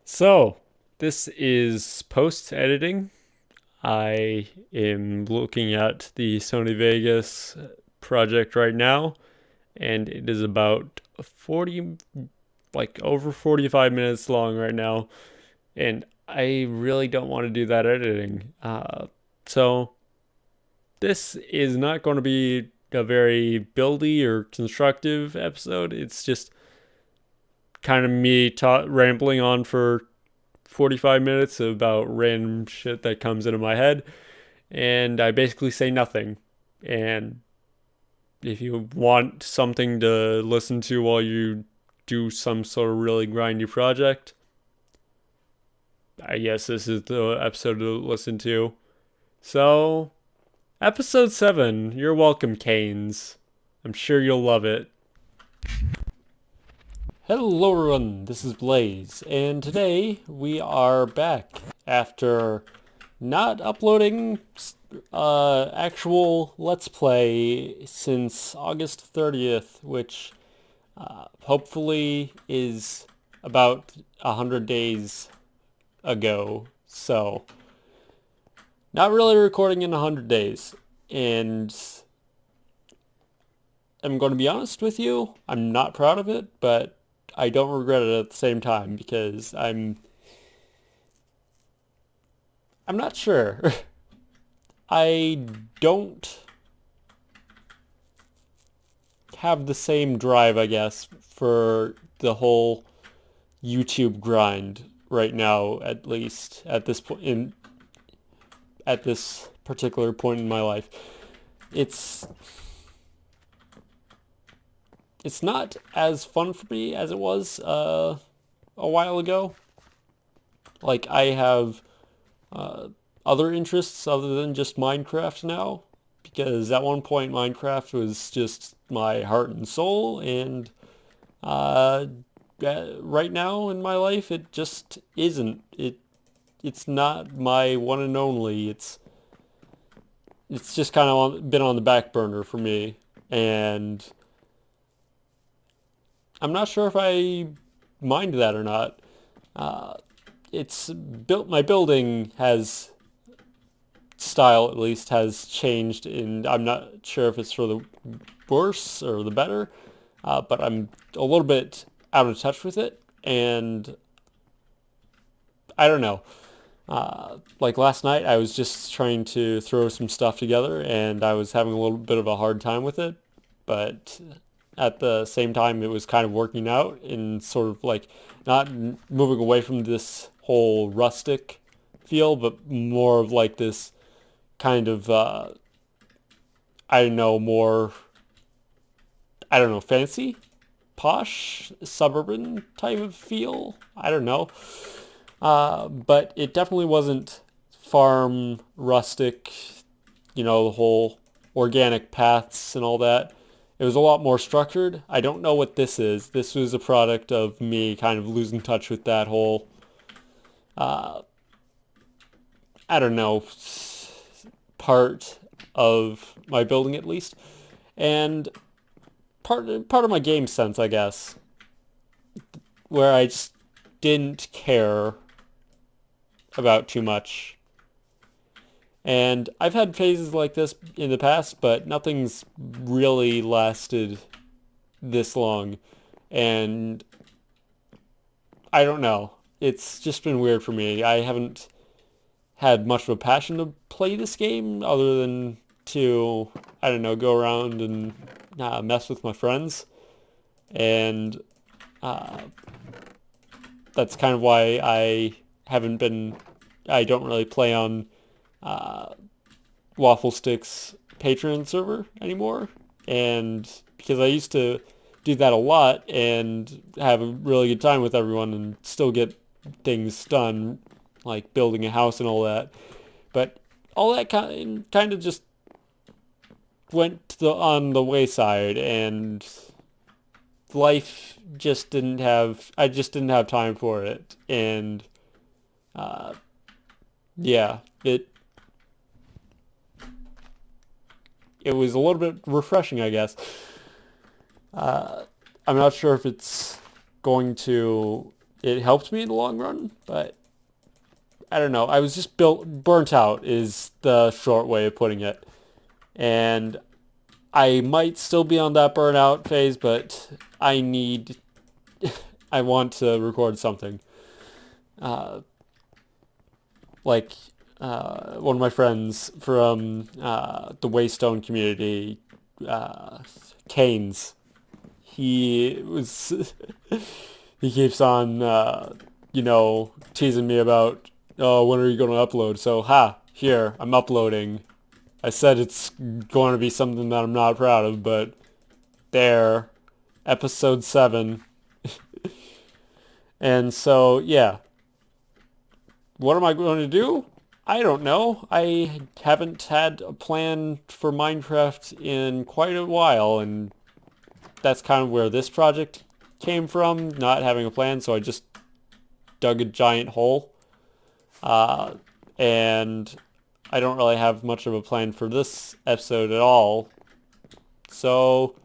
So, this is post editing. I am looking at the Sony Vegas project right now, and it is about 40, like over 45 minutes long right now. And I really don't want to do that editing. So, this is not going to be a very buildy or constructive episode. It's just kind of me rambling on for 45 minutes about random shit that comes into my head, and I basically say nothing. And if you want something to listen to while you do some sort of really grindy project, I guess this is the episode to listen to. So, episode 7, you're welcome, Canes. I'm sure you'll love it. Hello everyone, this is Blaze, and today we are back after not uploading actual Let's Play since August 30th, which hopefully is about 100 days ago. So, not really recording in 100 days. And I'm going to be honest with you, I'm not proud of it, but I don't regret it at the same time because I'm not sure. I don't have the same drive, I guess, for the whole YouTube grind right now, at least at this point at this particular point in my life. It's it's not as fun for me as it was a while ago. Like I have uh, other interests other than just Minecraft now, because at one point Minecraft was just my heart and soul, and uh, right now in my life it just isn't. It's not my one and only. It's just kind of been on the back burner for me, and I'm not sure if I mind that or not. Uh, it's built. My building has style at least has changed, and I'm not sure if it's for the worse or the better. But I'm a little bit out of touch with it, and I don't know. Like last night, I was just trying to throw some stuff together, and I was having a little bit of a hard time with it. But at the same time, it was kind of working out and sort of like not moving away from this whole rustic feel, but more of like this kind of I don't know, more I don't know, fancy, posh, suburban type of feel. I don't know. But it definitely wasn't farm, rustic, the whole organic paths and all that. It was a lot more structured. I don't know what this is. This was a product of me kind of losing touch with that whole, uh, I don't know, part of my building at least. And part of my game sense, I guess, where I just didn't care about too much. And I've had phases like this in the past, but nothing's really lasted this long. And I don't know. It's just been weird for me. I haven't had much of a passion to play this game other than to, I don't know, go around and mess with my friends. And uh, that's kind of why I don't really play on uh, Waffle Stick's Patreon server anymore. And because I used to do that a lot and have a really good time with everyone and still get things done, like building a house and all that. But all that kind of just went on the wayside, and life just didn't have, I just didn't have time for it. And uh, yeah, it was a little bit refreshing, I guess. Uh, I'm not sure if it's going to it helped me in the long run, but I don't know. I was just burnt out is the short way of putting it. And I might still be on that burnout phase, but I want to record something. Uh, like one of my friends from the Waystone community, Canes, he was he keeps on teasing me about, oh, when are you going to upload? So here I'm uploading. I said it's going to be something that I'm not proud of, but there, episode 7. And so yeah, what am I going to do? I don't know. I haven't had a plan for Minecraft in quite a while, and that's kind of where this project came from, not having a plan, so I just dug a giant hole. And I don't really have much of a plan for this episode at all. So,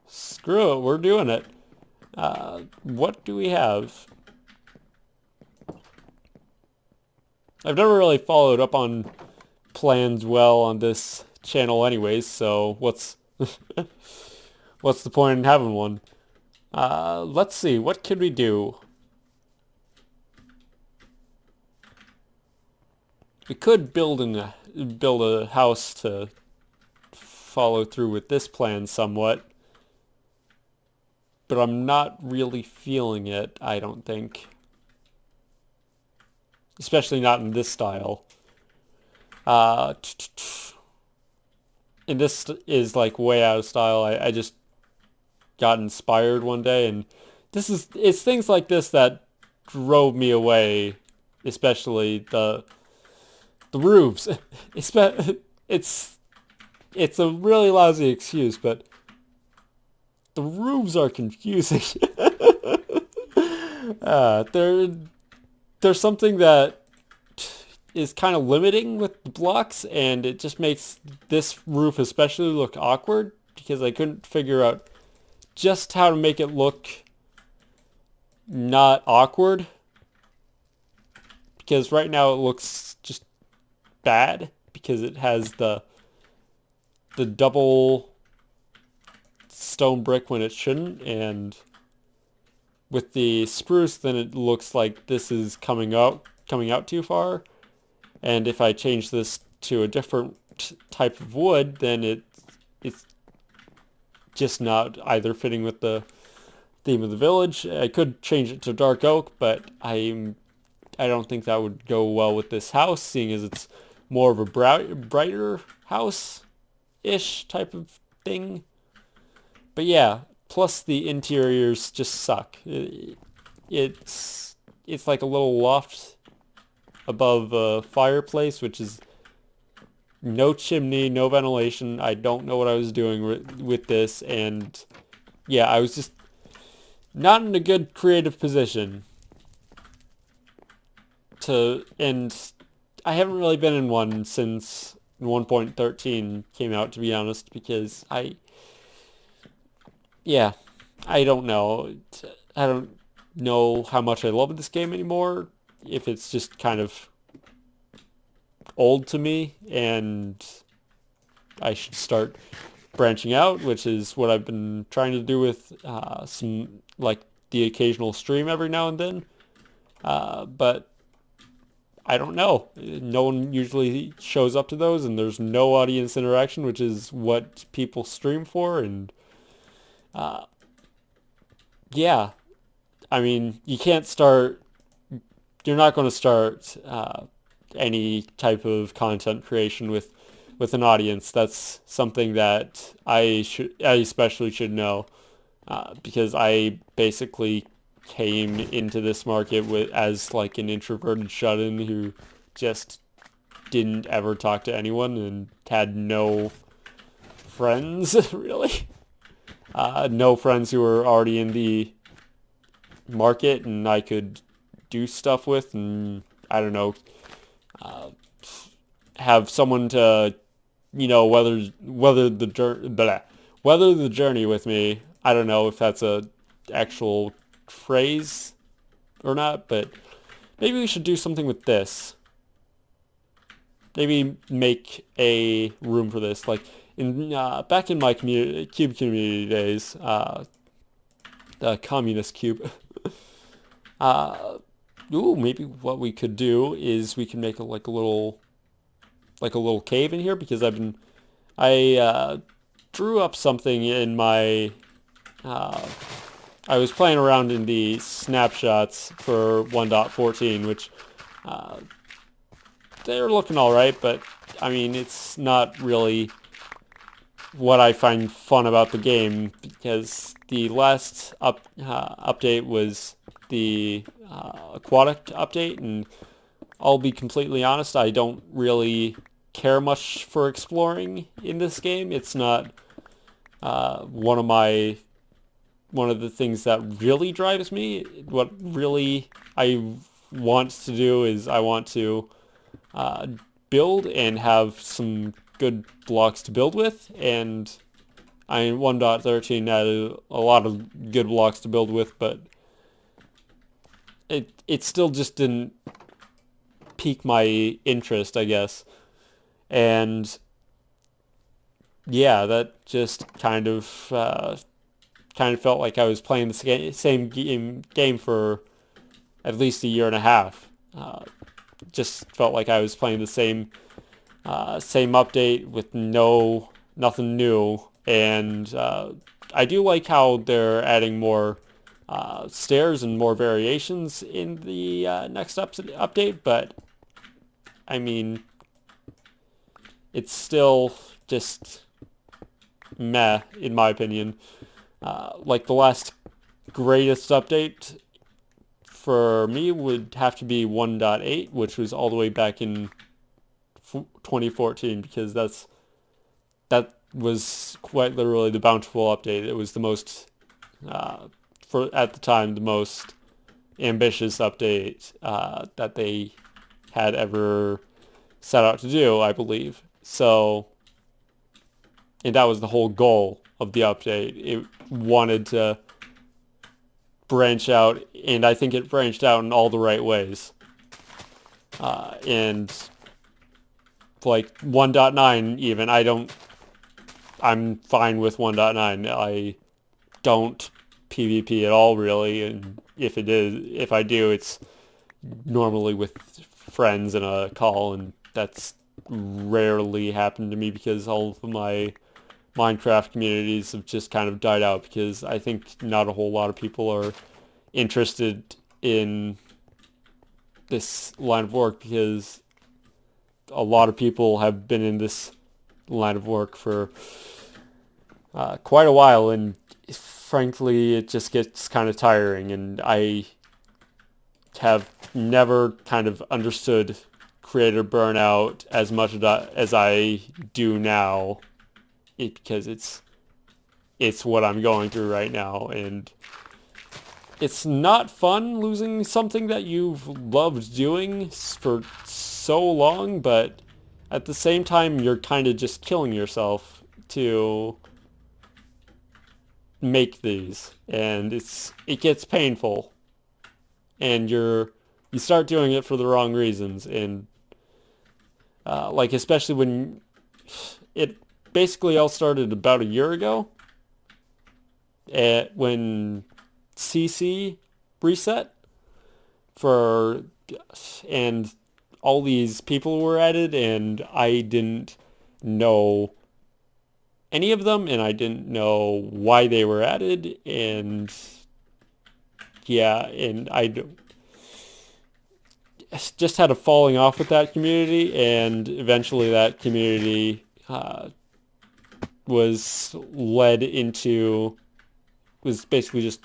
screw it, we're doing it. What do we have? I've never really followed up on plans well on this channel anyways, so what's what's the point in having one? Let's see, what could we do? We could build a house to follow through with this plan somewhat, but I'm not really feeling it, I don't think. Especially not in this style. And this is like way out of style. I just got inspired one day, and it's things like this that drove me away, especially the roofs. It's a really lousy excuse, but the roofs are confusing. There's something that is kind of limiting with the blocks, and it just makes this roof especially look awkward because I couldn't figure out just how to make it look not awkward, because right now it looks just bad because it has the double stone brick when it shouldn't, and with the spruce then it looks like this is coming out too far. And if I change this to a different type of wood, then it's just not either fitting with the theme of the village. I could change it to dark oak, but I don't think that would go well with this house, seeing as it's more of a brighter house-ish type of thing. But yeah, plus the interiors just suck. It's like a little loft above a fireplace, which is no chimney, no ventilation. I don't know what I was doing with this, and yeah, I was just not in a good creative position and I haven't really been in one since 1.13 came out, to be honest, because I don't know. I don't know how much I love this game anymore, if it's just kind of old to me and I should start branching out, which is what I've been trying to do with some, like, the occasional stream every now and then. But I don't know. No one usually shows up to those, and there's no audience interaction, which is what people stream for. And yeah, I mean, you're not going to start any type of content creation with an audience. That's something that I especially should know, because I basically came into this market as like an introverted shut-in who just didn't ever talk to anyone and had no friends, really. No friends who were already in the market and I could do stuff with, and I don't know, have someone to, weather the journey with me. I don't know if that's a actual phrase or not, but maybe we should do something with this. Maybe make a room for this, like in back in my cube community days, the communist cube. Maybe what we could do is we can make like a little cave in here, because I drew up something in my I was playing around in the snapshots for 1.14, which they're looking all right, but I mean, it's not really what I find fun about the game, because the last update was the aquatic update, and I'll be completely honest, I don't really care much for exploring in this game. It's not one of the things that really drives me. What really I want to do is I want to build and have some good blocks to build with, and I in 1.13 had a lot of good blocks to build with, but it still just didn't pique my interest, I guess. And yeah, that just kind of felt like I was playing the same game for at least a year and a half. Just felt like I was playing the same update with nothing new. And I do like how they're adding more stairs and more variations in the next update, but I mean, it's still just meh, in my opinion. Like the last greatest update for me would have to be 1.8, which was all the way back in 2014, because that was quite literally the bountiful update. It was the most, for at the time, the most ambitious update that they had ever set out to do, I believe. So, and that was the whole goal of the update. It wanted to branch out, and I think it branched out in all the right ways. And like 1.9 even, I'm fine with 1.9. I don't PvP at all, really, and if I do, it's normally with friends in a call, and that's rarely happened to me because all of my Minecraft communities have just kind of died out, because I think not a whole lot of people are interested in this line of work, because a lot of people have been in this line of work for quite a while, and frankly it just gets kind of tiring, and I have never kind of understood creator burnout as much as I do now, because it's what I'm going through right now, and it's not fun losing something that you've loved doing for so long, but at the same time you're kind of just killing yourself to make these, and it gets painful, and you start doing it for the wrong reasons, and like especially when it basically all started about a year ago, when CC reset and all these people were added, and I didn't know any of them, and I didn't know why they were added, and yeah, and just had a falling off with that community, and eventually that community was basically just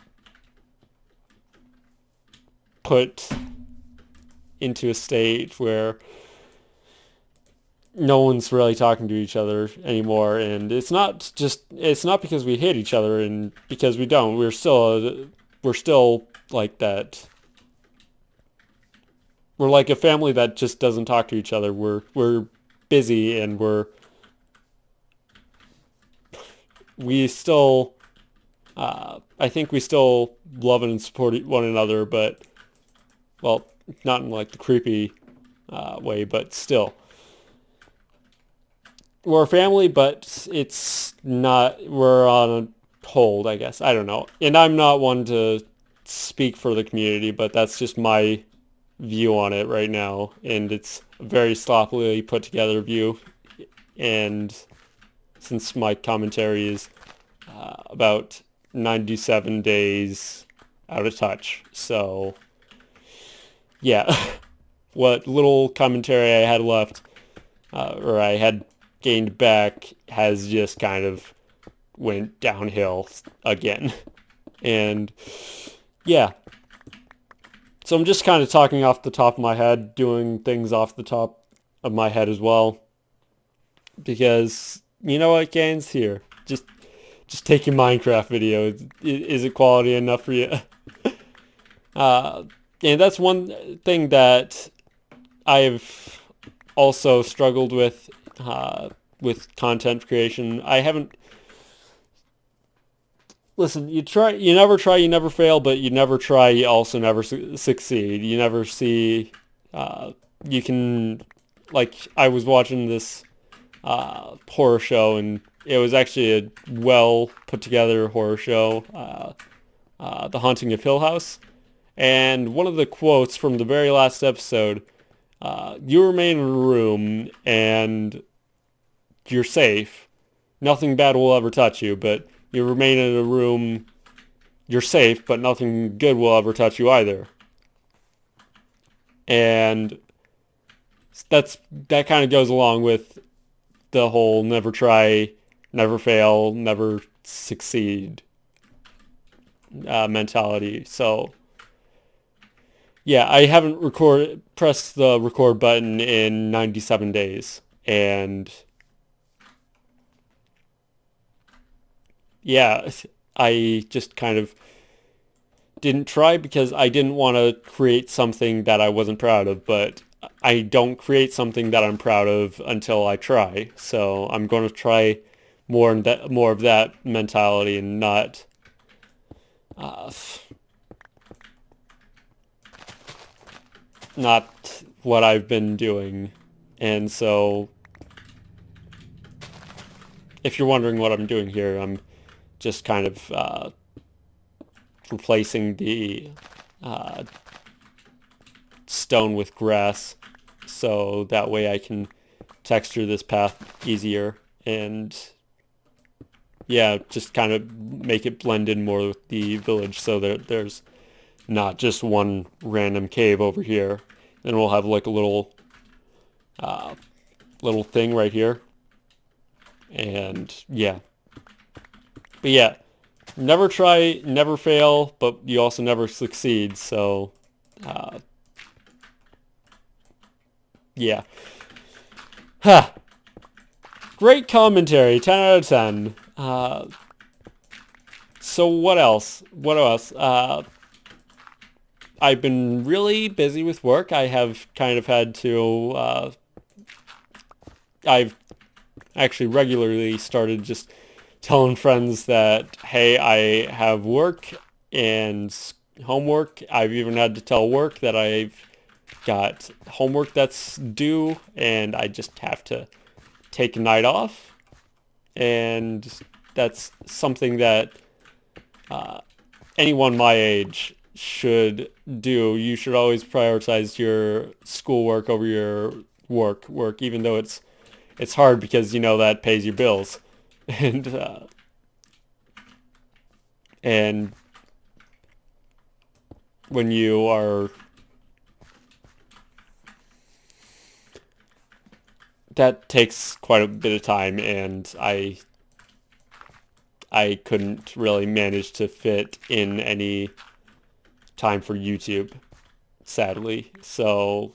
put into a state where no one's really talking to each other anymore, and it's not because we hate each other, and because we don't. We're still like that. We're like a family that just doesn't talk to each other. We're busy, and we still I think we still love and support one another, but Well, not in like the creepy way, but still. We're a family, but it's not, we're on a hold, I guess. I don't know. And I'm not one to speak for the community, but that's just my view on it right now. And it's a very sloppily put together view. And since my commentary is about 97 days out of touch. So, yeah, what little commentary I had left, or I had gained back, has just kind of went downhill again. And, yeah. So I'm just kind of talking off the top of my head, doing things off the top of my head as well. Because, you know what, Gaines? Here, just take your Minecraft video. Is it quality enough for you? Uh, and that's one thing that I've also struggled with content creation. I haven't. Listen, you never try, you never fail, but you never try, you also never succeed. You never see. You can, like, I was watching this horror show, and it was actually a well put together horror show, The Haunting of Hill House. And one of the quotes from the very last episode, you remain in a room and you're safe. Nothing bad will ever touch you, but you remain in a room, you're safe, but nothing good will ever touch you either. And that kind of goes along with the whole never try, never fail, never succeed mentality. So, yeah, I haven't pressed the record button in 97 days. And yeah, I just kind of didn't try because I didn't want to create something that I wasn't proud of, but I don't create something that I'm proud of until I try. So I'm going to try more of that mentality, and not not what I've been doing. And so if you're wondering what I'm doing here, I'm just kind of replacing the uh, stone with grass, so that way I can texture this path easier, and yeah, just kind of make it blend in more with the village, so that there's not just one random cave over here. Then we'll have like a uh, little thing right here, and yeah. But yeah, never try, never fail, but you also never succeed. So, yeah. Huh. Great commentary, 10 out of 10. So what else? What else? I've been really busy with work. I have kind of had to, I've actually regularly started just telling friends that, hey, I have work and homework. I've even had to tell work that I've got homework that's due, and I just have to take a night off. And that's something that anyone my age should do. You should always prioritize your schoolwork over your work, even though it's hard, because you know that pays your bills. And when you are, that takes quite a bit of time, and I couldn't really manage to fit in any time for YouTube, sadly. So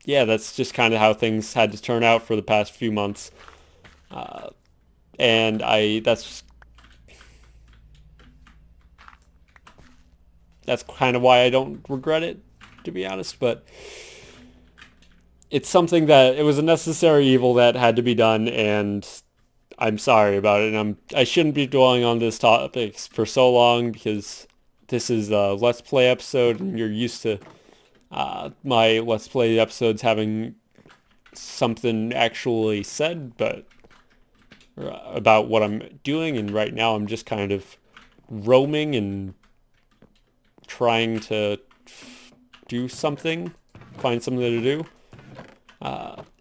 yeah, that's just kind of how things had to turn out for the past few months. And that's kind of why I don't regret it, to be honest. But it's something that, it was a necessary evil that had to be done, and I'm sorry about it. And I shouldn't be dwelling on this topic for so long, because this is a Let's Play episode and you're used to my Let's Play episodes having something actually said, but about what I'm doing, and right now I'm just kind of roaming and trying to do something, find something to do,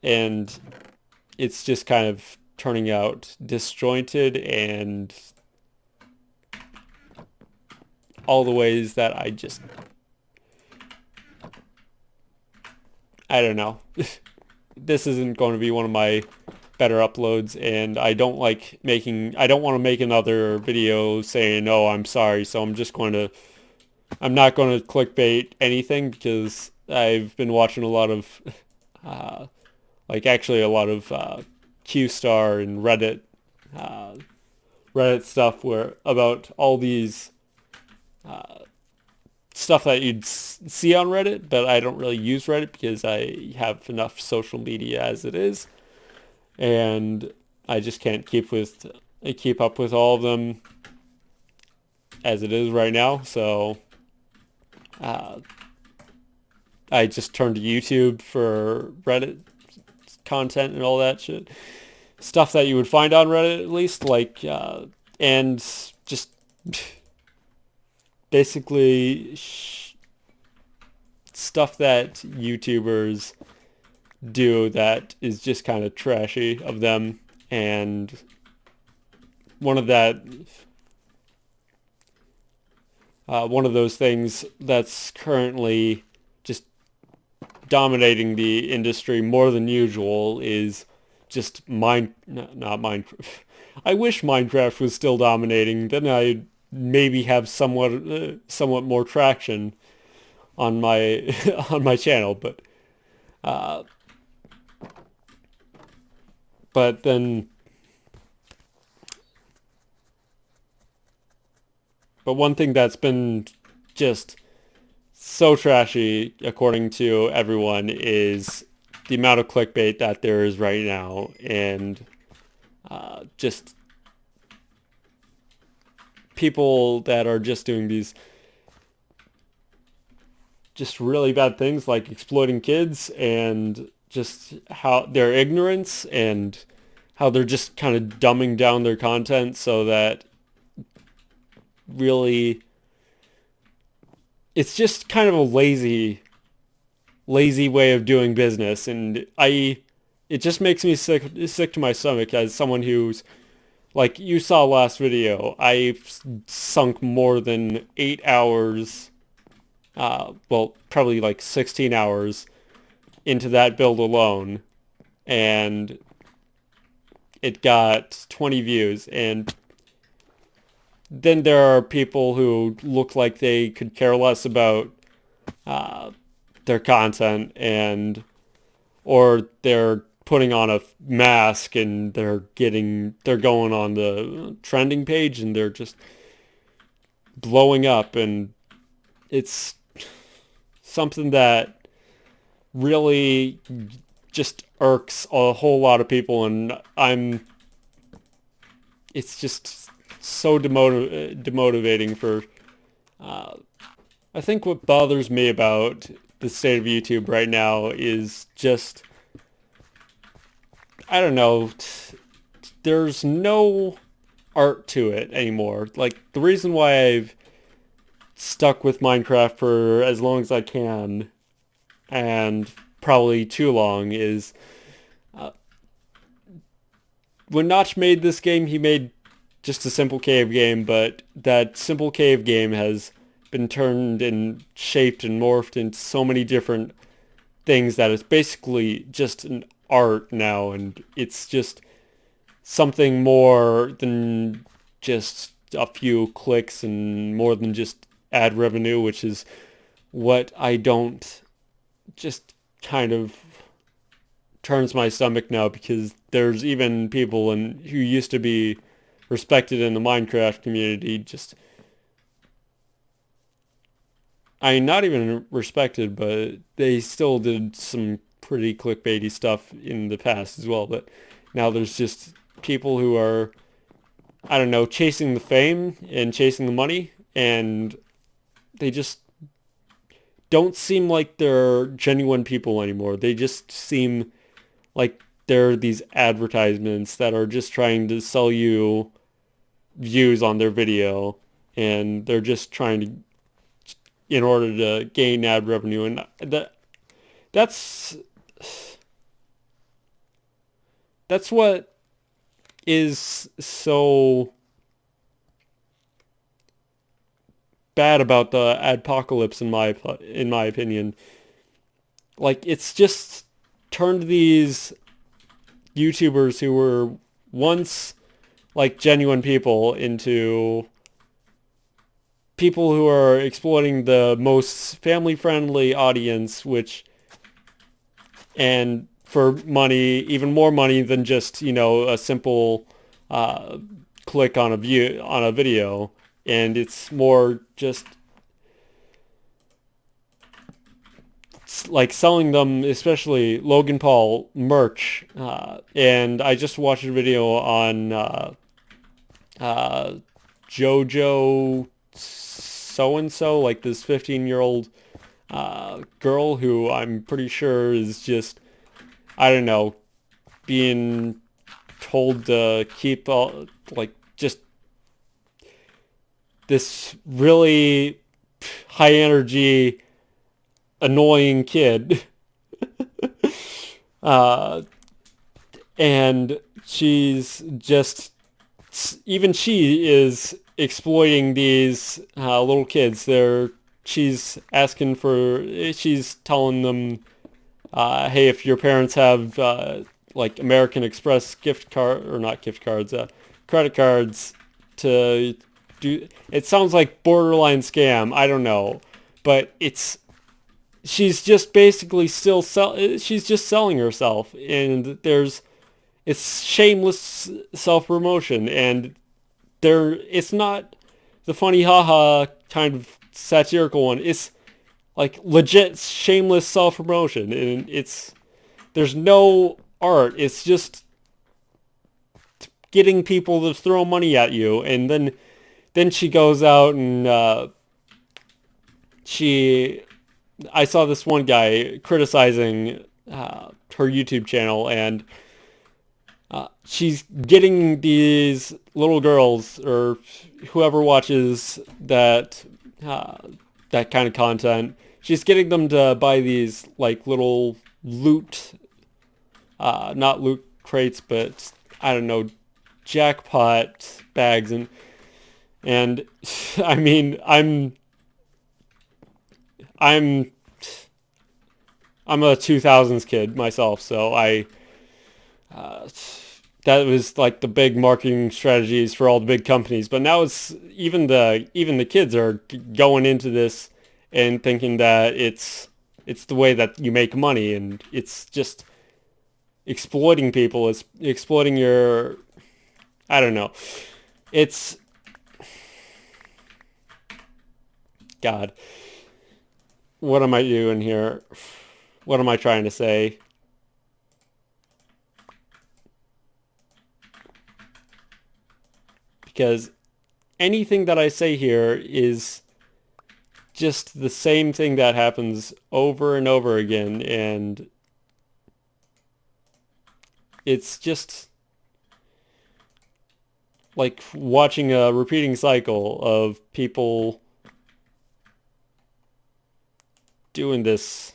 and it's just kind of turning out disjointed and all the ways that I don't know. This isn't going to be one of my better uploads, and I don't want to make another video saying, oh, I'm sorry, so I'm not going to clickbait anything, because I've been watching a lot of, actually a lot of Q-Star and Reddit stuff about all these stuff that you'd see on Reddit, but I don't really use Reddit because I have enough social media as it is, and I just can't keep up with all of them as it is right now. So I just turned to YouTube for Reddit content and all that shit, stuff that you would find on Reddit, at least, and just basically stuff that YouTubers do that is just kind of trashy of them. And one of those things that's currently just dominating the industry more than usual is just not Minecraft. I wish Minecraft was still dominating, then I'd maybe have somewhat more traction on my on my channel, but one thing that's been just so trashy, according to everyone, is the amount of clickbait that there is right now, and just people that are just doing these just really bad things, like exploiting kids, and just how their ignorance and how they're just kind of dumbing down their content so that really it's just kind of a lazy way of doing business, and it just makes me sick to my stomach as someone who's, like you saw last video, I've sunk more than 8 hours, probably like 16 hours into that build alone, and it got 20 views, and then there are people who look like they could care less about their content, or they're putting on a mask and they're going on the trending page and they're just blowing up, and it's something that really just irks a whole lot of people, and it's just so demotivating for I think what bothers me about the state of YouTube right now is just, I don't know, there's no art to it anymore. Like, the reason why I've stuck with Minecraft for as long as I can, and probably too long, is when Notch made this game, he made just a simple cave game, but that simple cave game has been turned and shaped and morphed into so many different things that it's basically just an art now, and it's just something more than just a few clicks and more than just ad revenue, which is what I don't, just kind of turns my stomach now, because there's even people who used to be respected in the Minecraft community, just, I mean, not even respected, but they still did some pretty clickbaity stuff in the past as well. But now there's just people who are, I don't know, chasing the fame and chasing the money, and they just don't seem like they're genuine people anymore. They just seem like they're these advertisements that are just trying to sell you views on their video, and they're just trying to, in order to gain ad revenue. And that's that's what is so bad about the adpocalypse in my opinion. Like, it's just turned these YouTubers who were once like genuine people into people who are exploiting the most family friendly audience, which, and for money, even more money than just, a simple uh, click on a video. And it's more just like selling them, especially Logan Paul merch. And I just watched a video on JoJo so and so, like this 15-year-old girl who I'm pretty sure is just, I don't know, being told to keep like just this really high energy, annoying kid. uh, and she's just, even she is exploiting these little kids. She's telling them, hey, if your parents have like American Express gift card, or not gift cards, credit cards to do. It sounds like borderline scam. I don't know, but she's just basically she's just selling herself, and it's shameless self-promotion, and it's not the funny haha kind of satirical one. It's like legit shameless self-promotion, and there's no art. It's just getting people to throw money at you, and then she goes out and I saw this one guy criticizing her YouTube channel, and she's getting these little girls, or whoever watches that kind of content, she's getting them to buy these like little not loot crates, but I don't know, jackpot bags, and I mean, I'm a 2000s kid myself, so that was like the big marketing strategies for all the big companies. But now it's even the kids are going into this and thinking that it's the way that you make money, and it's just exploiting people. It's exploiting your, I don't know. It's, God, what am I doing here? What am I trying to say? Because anything that I say here is just the same thing that happens over and over again, and it's just like watching a repeating cycle of people doing this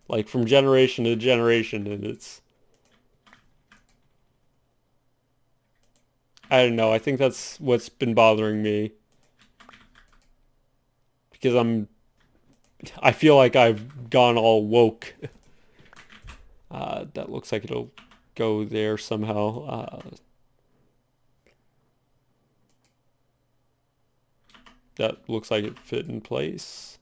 like from generation to generation, and I don't know, I think that's what's been bothering me, because I feel like I've gone all woke. That looks like it'll go there somehow. That looks like it fit in place.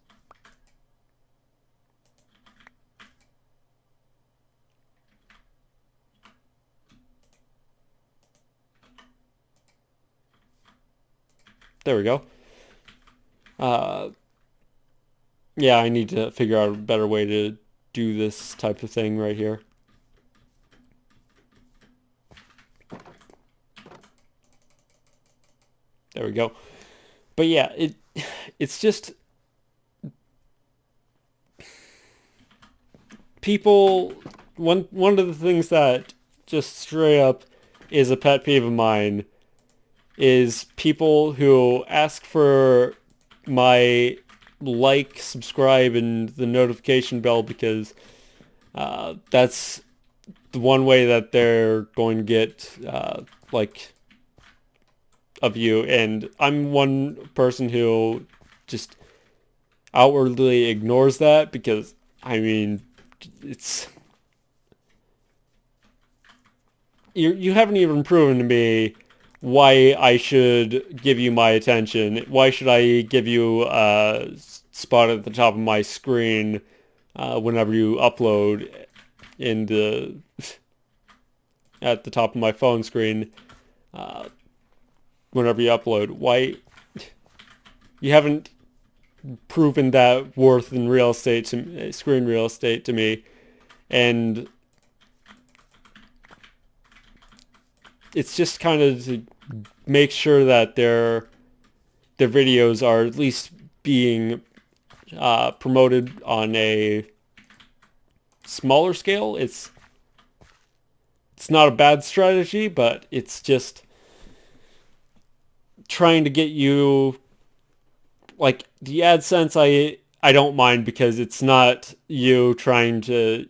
There we go. Yeah, I need to figure out a better way to do this type of thing right here. There we go. But yeah, it's just people, one of the things that just straight up is a pet peeve of mine is people who ask for my like, subscribe, and the notification bell because that's the one way that they're going to get like a view. And I'm one person who just outwardly ignores that because, I mean, it's... You haven't even proven to me why I should give you my attention. Why should I give you a spot at the top of my screen whenever you upload in the at the top of my phone screen whenever you upload? Why you haven't proven that worth in real estate to screen real estate to me, and it's just kind of to make sure that their videos are at least being promoted on a smaller scale. It's not a bad strategy, but it's just trying to get you, like, the AdSense I don't mind because it's not you trying to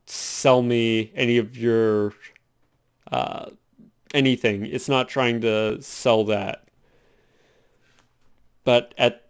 sell me any of your anything. It's not trying to sell that. But at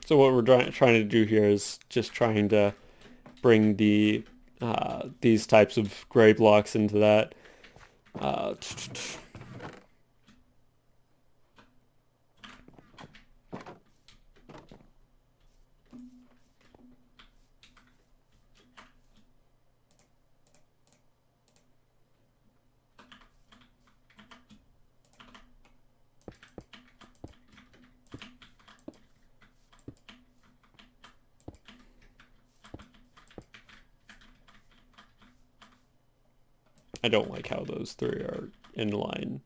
so what we're trying to do here is just trying to bring these types of gray blocks into that. I don't like how those three are in line.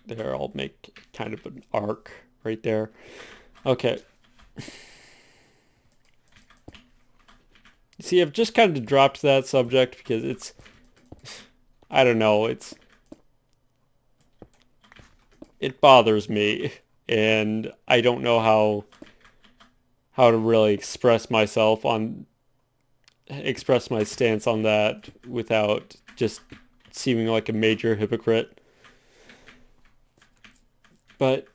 There, I'll make kind of an arc right there. Okay. See, I've just kind of dropped that subject because it's, I don't know, it bothers me, and I don't know how to really express my stance on that without just seeming like a major hypocrite. But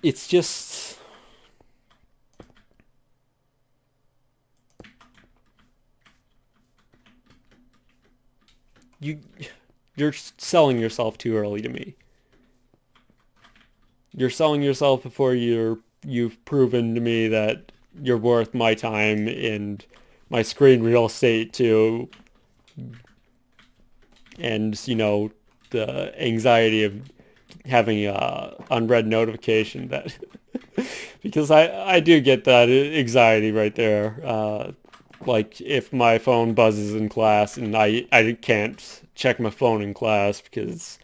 it's just, you're selling yourself too early to me. You're selling yourself before you've proven to me that you're worth my time and my screen real estate to, and the anxiety of having a unread notification that because I do get that anxiety right there. Like if my phone buzzes in class and I can't check my phone in class because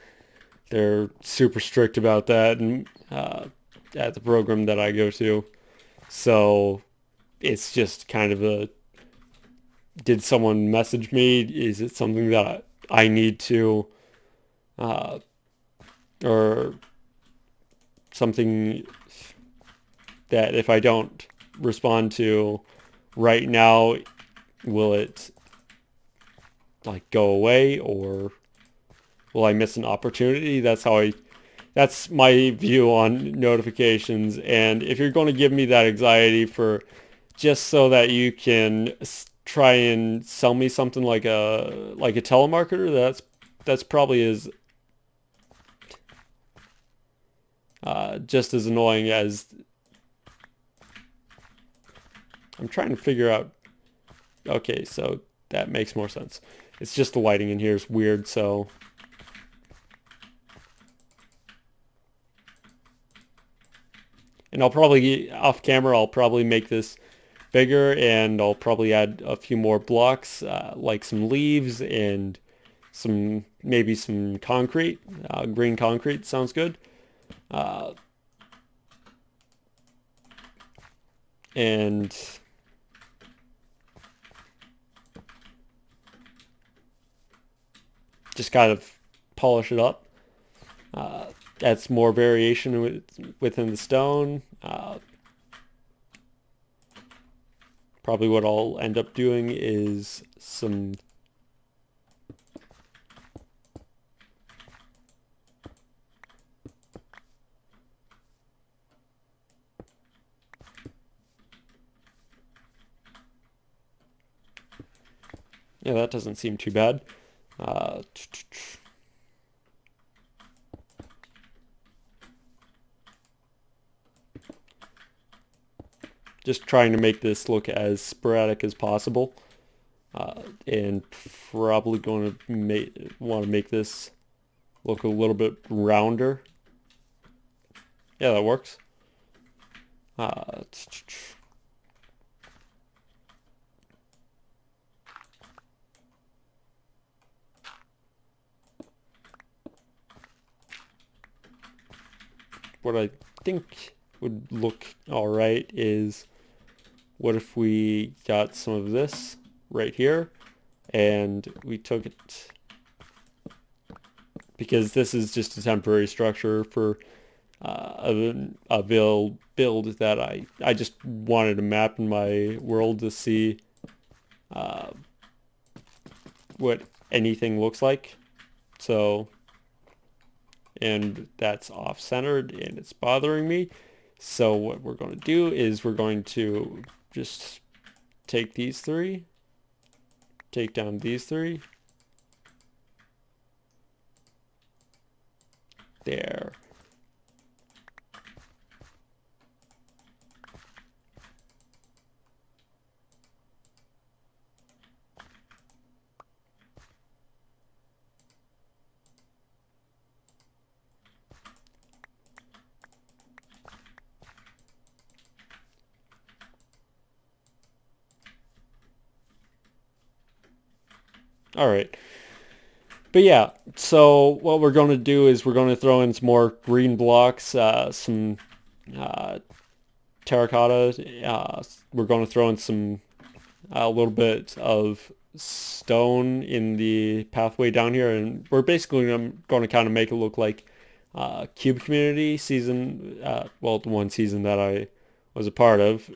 they're super strict about that and at the program that I go to. So it's just kind of a, did someone message me? Is it something that I need to, or something that if I don't respond to right now, will it like go away, or will I miss an opportunity? That's that's my view on notifications. And if you're going to give me that anxiety for just so that you can try and sell me something like a telemarketer, that's probably as just as annoying as I'm trying to figure out. Okay, so that makes more sense. It's just the lighting in here is weird, so and I'll probably off camera I'll probably make this bigger, and I'll probably add a few more blocks like some leaves and maybe some concrete. Green concrete sounds good. And just kind of polish it up. Add some more variation within the stone. Probably what I'll end up doing is some yeah, that doesn't seem too bad. Just trying to make this look as sporadic as possible, and probably going to want to make this look a little bit rounder. Yeah, that works. What I think would look all right is, what if we got some of this right here and we took it, because this is just a temporary structure for a build that I just wanted a map in my world to see what anything looks like. So, and that's off-centered and it's bothering me. So what we're going to do is we're going to just take these three, take down these three. There. All right. But yeah, so what we're going to do is we're going to throw in some more green blocks, some terracotta. We're going to throw in a little bit of stone in the pathway down here, and we're basically going to kind of make it look like Cube Community season, well, the one season that I was a part of,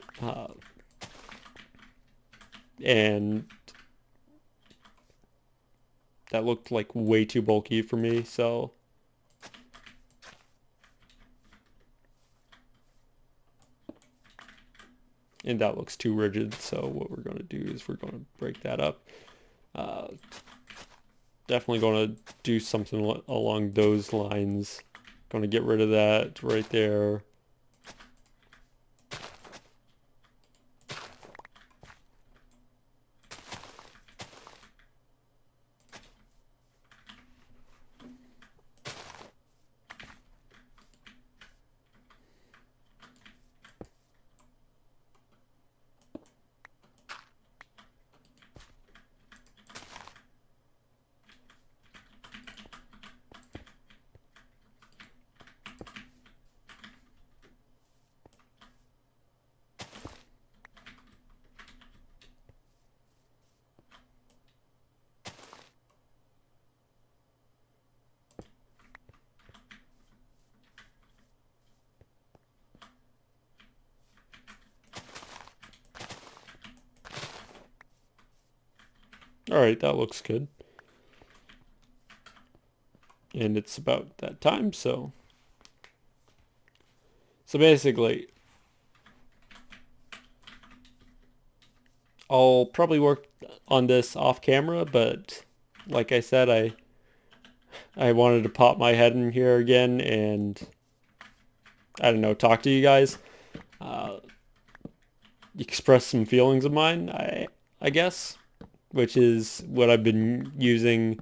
and that looked like way too bulky for me, so and that looks too rigid, so what we're going to do is we're going to break that up. Definitely going to do something along those lines. Going to get rid of that right there. All right, that looks good. And it's about that time, so So basically, I'll probably work on this off camera, but like I said, I wanted to pop my head in here again and I don't know, talk to you guys, uh, express some feelings of mine, I guess, which is what I've been using,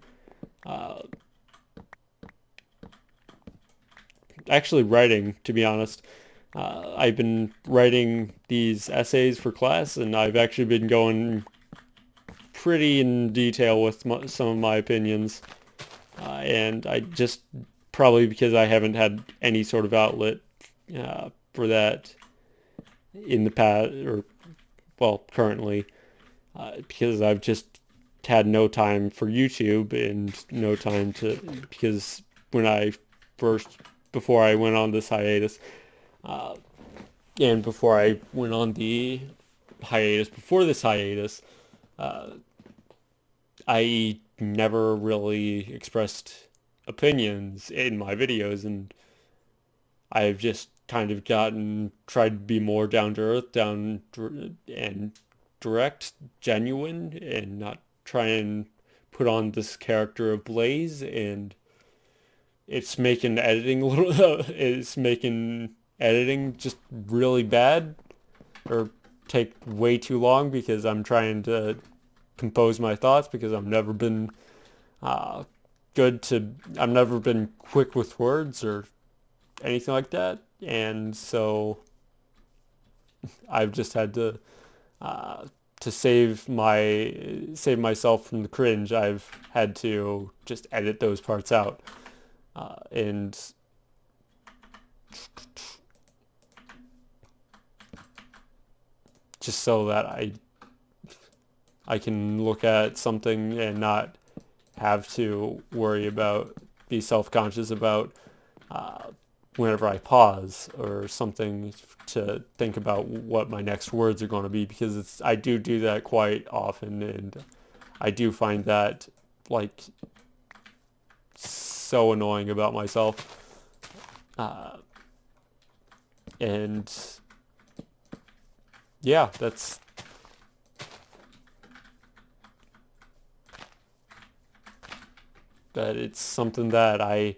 uh, actually writing, to be honest. I've been writing these essays for class, and I've actually been going pretty in detail with some of my opinions. And I just, probably because I haven't had any sort of outlet for that in the past, or, well, currently, because I've just had no time for YouTube and no time to, because when I first, before I went on this hiatus, uh, and before I went on the hiatus, before this hiatus, uh, I never really expressed opinions in my videos, and I've just kind of tried to be more down to earth, and direct, genuine, and not try and put on this character of Blaze, and it's making editing a little, it's making editing just really bad, or take way too long because I'm trying to compose my thoughts because uh, I've never been quick with words or anything like that. And so I've just had to save myself from the cringe. I've had to just edit those parts out. And just so that I can look at something and not have to be self-conscious about whenever I pause or something to think about what my next words are going to be, because I do that quite often, and I do find that like so annoying about myself. And yeah, it's something that I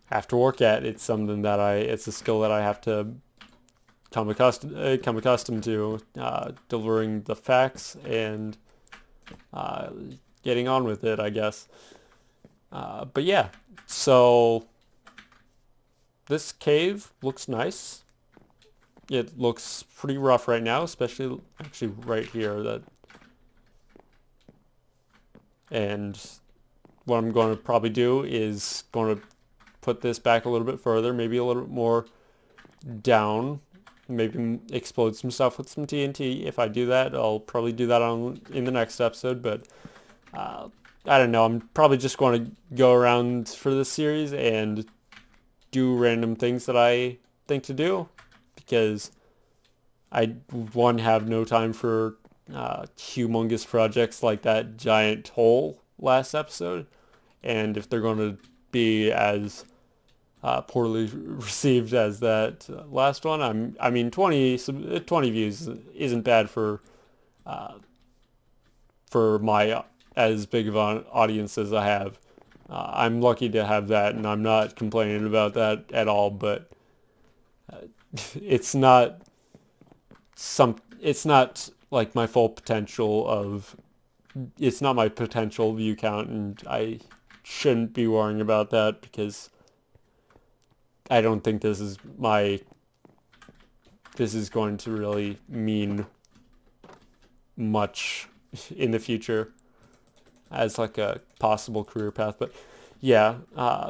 have to work at. It's something that it's a skill that I have to come accustomed to, delivering the facts and uh, getting on with it, I guess. But yeah, so this cave looks nice. It looks pretty rough right now, especially actually right here. And what I'm going to probably do is going to put this back a little bit further, maybe a little bit more down, maybe explode some stuff with some TNT. If I do that, I'll probably do that in the next episode, but I don't know. I'm probably just going to go around for this series and do random things that I think to do, because I, one, have no time for humongous projects like that giant hole last episode, and if they're going to be as poorly received as that last one, I mean 20 views isn't bad for my as big of an audience as I have. I'm lucky to have that, and I'm not complaining about that at all, but it's not it's not like my full potential of, it's not my potential view count, and I shouldn't be worrying about that, because I don't think this is going to really mean much in the future as like a possible career path. But yeah,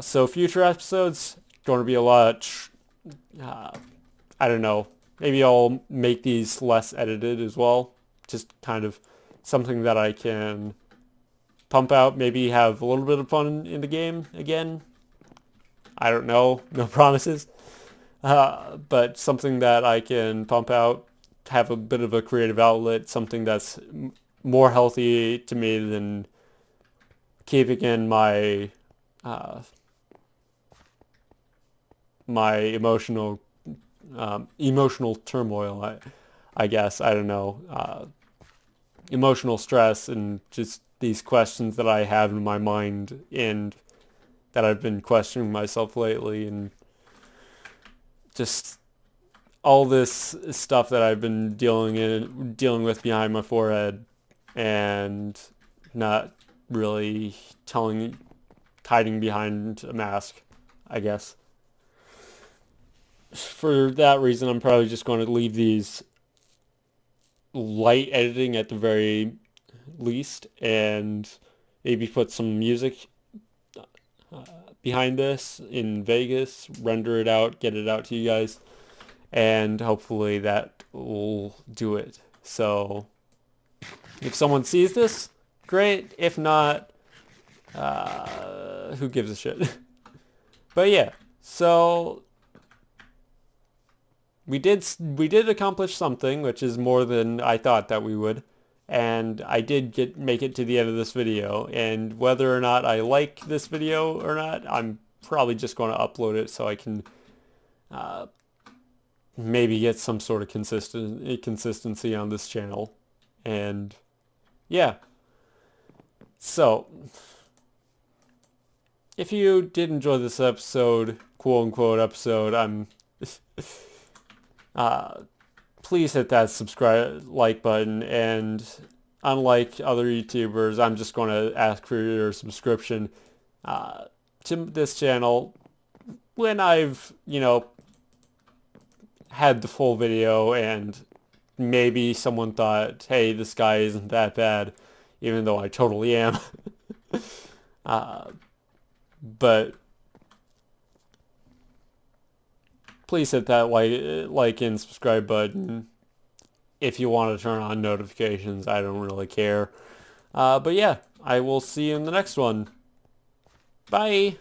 so future episodes going to be a lot, I don't know, maybe I'll make these less edited as well, just kind of something that I can pump out, maybe have a little bit of fun in the game again. I don't know, no promises, but something that I can pump out, have a bit of a creative outlet, something that's more healthy to me than keeping in my my emotional emotional turmoil, I guess. I don't know. Emotional stress and just these questions that I have in my mind and that I've been questioning myself lately, and just all this stuff that I've been dealing with behind my forehead and not really hiding behind a mask, I guess. For that reason, I'm probably just going to leave these light editing at the very least, and maybe put some music behind this in Vegas, render it out, get it out to you guys, and hopefully that will do it. So if someone sees this, great. If not, who gives a shit? But yeah, so we did accomplish something, which is more than I thought that we would. And I did make it to the end of this video, and whether or not I like this video or not, I'm probably just going to upload it so I can maybe get some sort of consistency on this channel. And yeah, so if you did enjoy this episode, quote unquote episode, please hit that subscribe like button, and unlike other YouTubers, I'm just going to ask for your subscription to this channel when I've, had the full video and maybe someone thought, hey, this guy isn't that bad, even though I totally am. But please hit that like and subscribe button. If you want to turn on notifications, I don't really care. But yeah, I will see you in the next one. Bye!